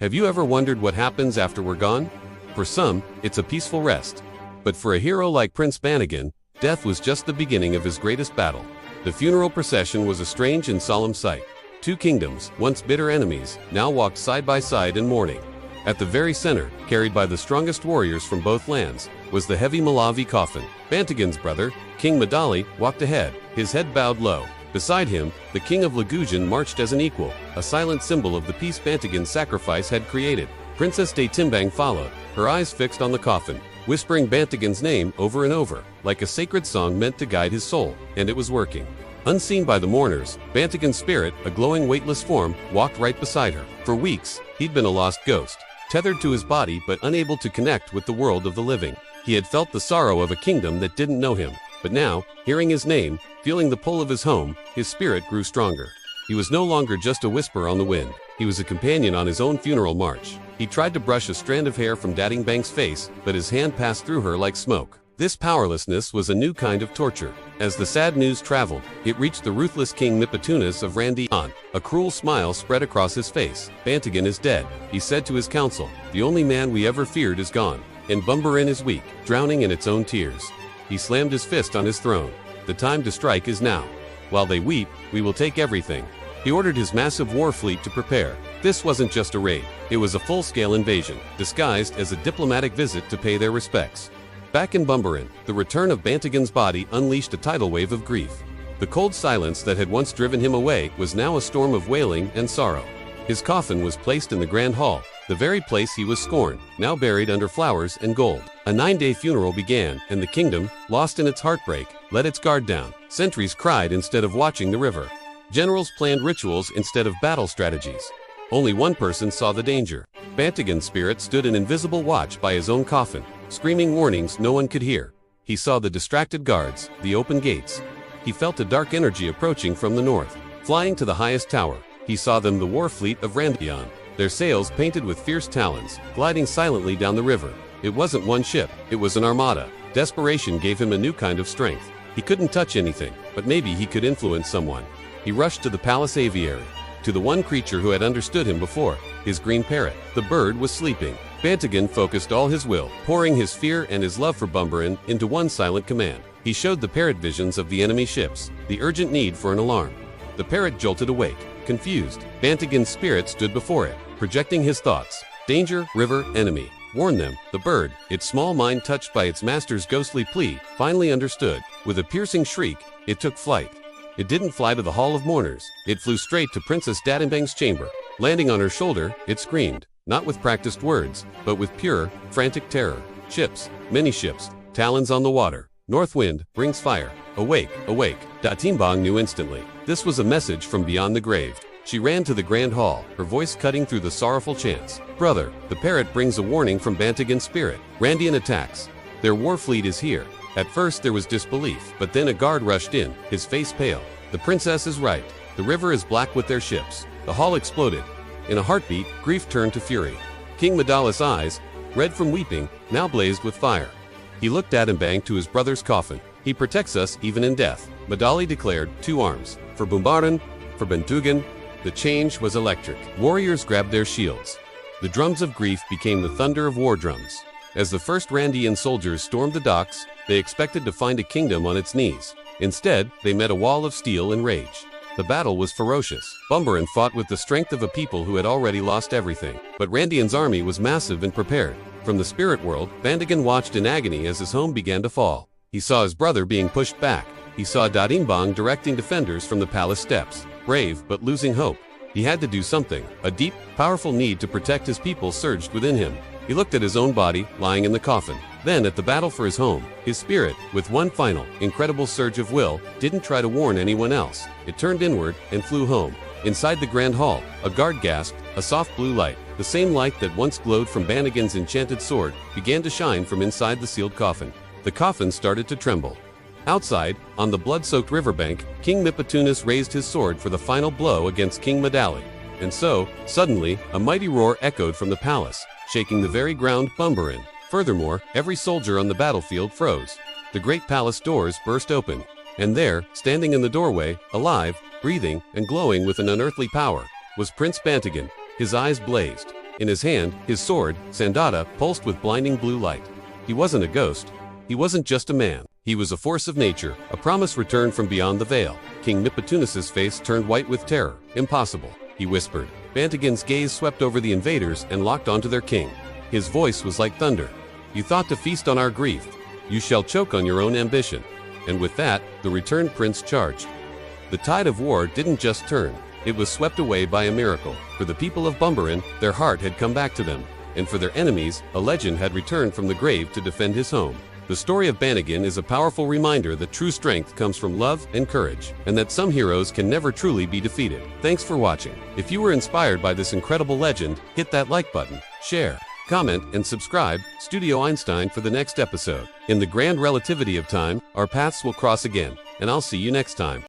Have you ever wondered what happens after we're gone? For some, it's a peaceful rest. But for a hero like Prince Bantugan, death was just the beginning of his greatest battle. The funeral procession was a strange and solemn sight. Two kingdoms, once bitter enemies, now walked side by side in mourning. At the very center, carried by the strongest warriors from both lands, was the heavy Malawi coffin. Bantugan's brother, King Madali, walked ahead, his head bowed low. Beside him, the king of Lagujan marched as an equal, a silent symbol of the peace Bantugan's sacrifice had created. Princess Timbang followed, her eyes fixed on the coffin, whispering Bantugan's name over and over, like a sacred song meant to guide his soul, and it was working. Unseen by the mourners, Bantugan's spirit, a glowing weightless form, walked right beside her. For weeks, he'd been a lost ghost, tethered to his body but unable to connect with the world of the living. He had felt the sorrow of a kingdom that didn't know him. But now, hearing his name, feeling the pull of his home, his spirit grew stronger. He was no longer just a whisper on the wind. He was a companion on his own funeral march. He tried to brush a strand of hair from Darangen's face, but his hand passed through her like smoke. This powerlessness was a new kind of torture. As the sad news traveled, it reached the ruthless King Nipatunus of Randian. A cruel smile spread across his face. Bantugan is dead, he said to his council. The only man we ever feared is gone, and Bumbaran is weak, drowning in its own tears. He slammed his fist on his throne. The time to strike is now. While they weep, we will take everything. He ordered his massive war fleet to prepare. This wasn't just a raid, it was a full-scale invasion, disguised as a diplomatic visit to pay their respects. Back in Bumbaran, the return of Bantugan's body unleashed a tidal wave of grief. The cold silence that had once driven him away was now a storm of wailing and sorrow. His coffin was placed in the Grand Hall, the very place he was scorned, now buried under flowers and gold. A 9-day funeral began, and the kingdom, lost in its heartbreak, let its guard down. Sentries cried instead of watching the river. Generals planned rituals instead of battle strategies. Only one person saw the danger. Bantugan's spirit stood in invisible watch by his own coffin, screaming warnings no one could hear. He saw the distracted guards, the open gates. He felt a dark energy approaching from the north. Flying to the highest tower, he saw them, the war fleet of Randian, their sails painted with fierce talons, gliding silently down the river. It wasn't one ship, it was an armada. Desperation gave him a new kind of strength. He couldn't touch anything, but maybe he could influence someone. He rushed to the palace aviary, to the one creature who had understood him before, his green parrot. The bird was sleeping. Bantugan focused all his will, pouring his fear and his love for Bumbaran into one silent command. He showed the parrot visions of the enemy ships, the urgent need for an alarm. The parrot jolted awake, confused. Bantugan's spirit stood before it, projecting his thoughts. Danger, river, enemy. Warn them. The bird, its small mind touched by its master's ghostly plea, finally understood. With a piercing shriek, it took flight. It didn't fly to the Hall of Mourners. It flew straight to Princess Timbang's chamber. Landing on her shoulder, it screamed, not with practiced words, but with pure, frantic terror. Ships, many ships, talons on the water. North wind brings fire. Awake, awake. Timbang knew instantly. This was a message from beyond the grave. She ran to the Grand Hall, her voice cutting through the sorrowful chants. Brother, the parrot brings a warning from Bantugan's spirit. Randian attacks. Their war fleet is here. At first there was disbelief, but then a guard rushed in, his face pale. The princess is right. The river is black with their ships. The hall exploded. In a heartbeat, grief turned to fury. King Madali's eyes, red from weeping, now blazed with fire. He looked at Timbang to his brother's coffin. He protects us even in death. Madali declared, 2 arms. For Bumbaran, for Bantugan. The change was electric. Warriors grabbed their shields. The drums of grief became the thunder of war drums. As the first Randian soldiers stormed the docks, they expected to find a kingdom on its knees. Instead, they met a wall of steel and rage. The battle was ferocious. Bumbaran fought with the strength of a people who had already lost everything. But Randian's army was massive and prepared. From the spirit world, Bantugan watched in agony as his home began to fall. He saw his brother being pushed back. He saw Timbang directing defenders from the palace steps. Brave, but losing hope. He had to do something. A deep, powerful need to protect his people surged within him. He looked at his own body, lying in the coffin. Then, at the battle for his home, his spirit, with one final, incredible surge of will, didn't try to warn anyone else. It turned inward and flew home. Inside the Grand Hall, a guard gasped, a soft blue light, the same light that once glowed from Bantugan's enchanted sword, began to shine from inside the sealed coffin. The coffin started to tremble. Outside, on the blood-soaked riverbank, King Nipatunus raised his sword for the final blow against King Madali. And so, suddenly, a mighty roar echoed from the palace, shaking the very ground Bumbaran. Furthermore, every soldier on the battlefield froze. The great palace doors burst open, and there, standing in the doorway, alive, breathing, and glowing with an unearthly power, was Prince Bantugan. His eyes blazed. In his hand, his sword, Sandata, pulsed with blinding blue light. He wasn't a ghost. He wasn't just a man. He was a force of nature, a promise returned from beyond the veil. King Nipotunus's face turned white with terror. Impossible, he whispered. Bantugan's gaze swept over the invaders and locked onto their king. His voice was like thunder. You thought to feast on our grief. You shall choke on your own ambition. And with that, the returned prince charged. The tide of war didn't just turn. It was swept away by a miracle. For the people of Bumbaran, their heart had come back to them. And for their enemies, a legend had returned from the grave to defend his home. The story of Bantugan is a powerful reminder that true strength comes from love and courage, and that some heroes can never truly be defeated. Thanks for watching. If you were inspired by this incredible legend, hit that like button, share, comment, and subscribe. Studio Einstein for the next episode. In the grand relativity of time, our paths will cross again, and I'll see you next time.